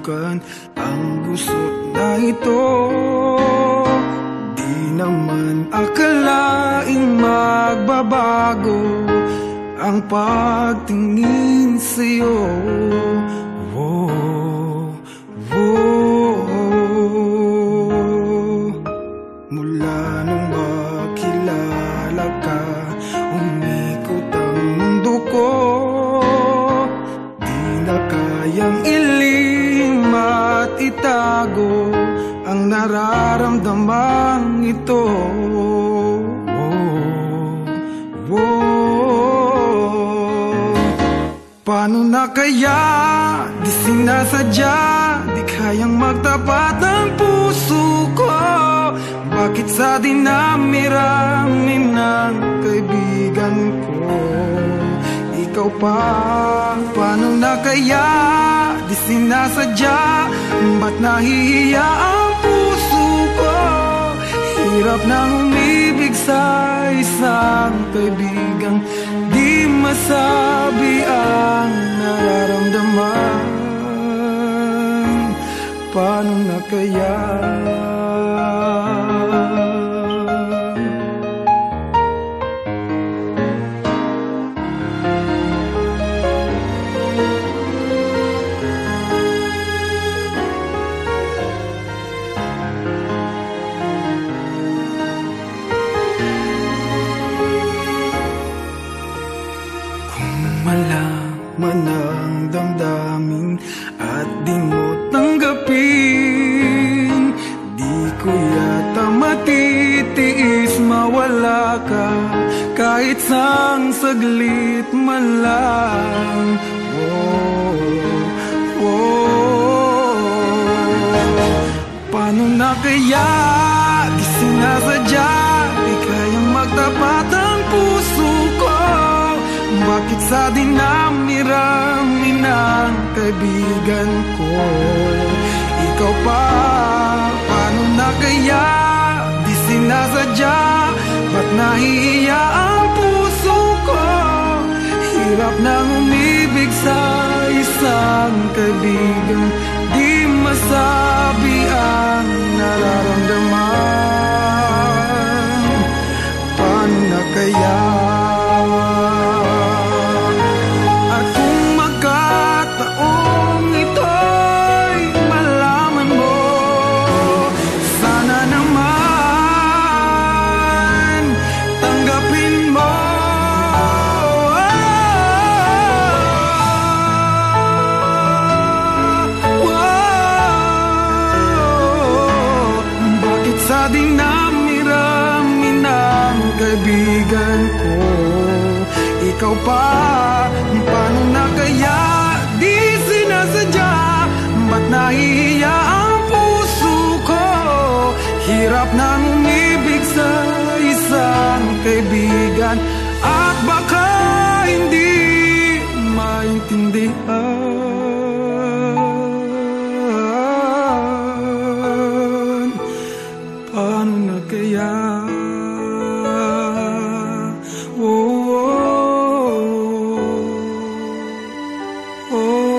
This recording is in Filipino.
subukan ang gusot na ito. Di naman akalaing magbabago ang pagtingin sa'yo. Mula nung makilala ka, umikot ang mundo ko. Di na kayang ilim at itago ang nararamdamang ito. Paano na kaya? Di sinasadya, di kayang magtapat ang puso ko. Bakit sa dinami-rami ng kaibigan ko, ikaw pa? Paano na kaya? Di sinasadya, ba't nahihiya ang puso ko? Hirap nang umibig sa isang kaibigang di masabi ang nararamdaman. Paano na kaya? Malaman ang damdamin at di mo tanggapin, di ko yata matitiis mawala ka kahit sang saglit man lang. Paano na kaya? Di sinasadya, di kayang magtapat ang puso ko. Bakit sa dinami-rami ng kaibigan ko, ikaw pa? Paano na kaya? Di sinasadya, ba't nahihiya ang puso ko? Hirap nang umibig sa isang kaibigan di masabi ang nararamdaman. Paano na kaya? Sa dinami-rami ng kaibigan ko, ikaw pa? Paano na kaya? Di sinasadya, ba't nahihiya ang puso ko? Hirap nang umibig sa isang kaibigan at baka hindi maintindihan. Paano na kaya? Oh, oh, oh.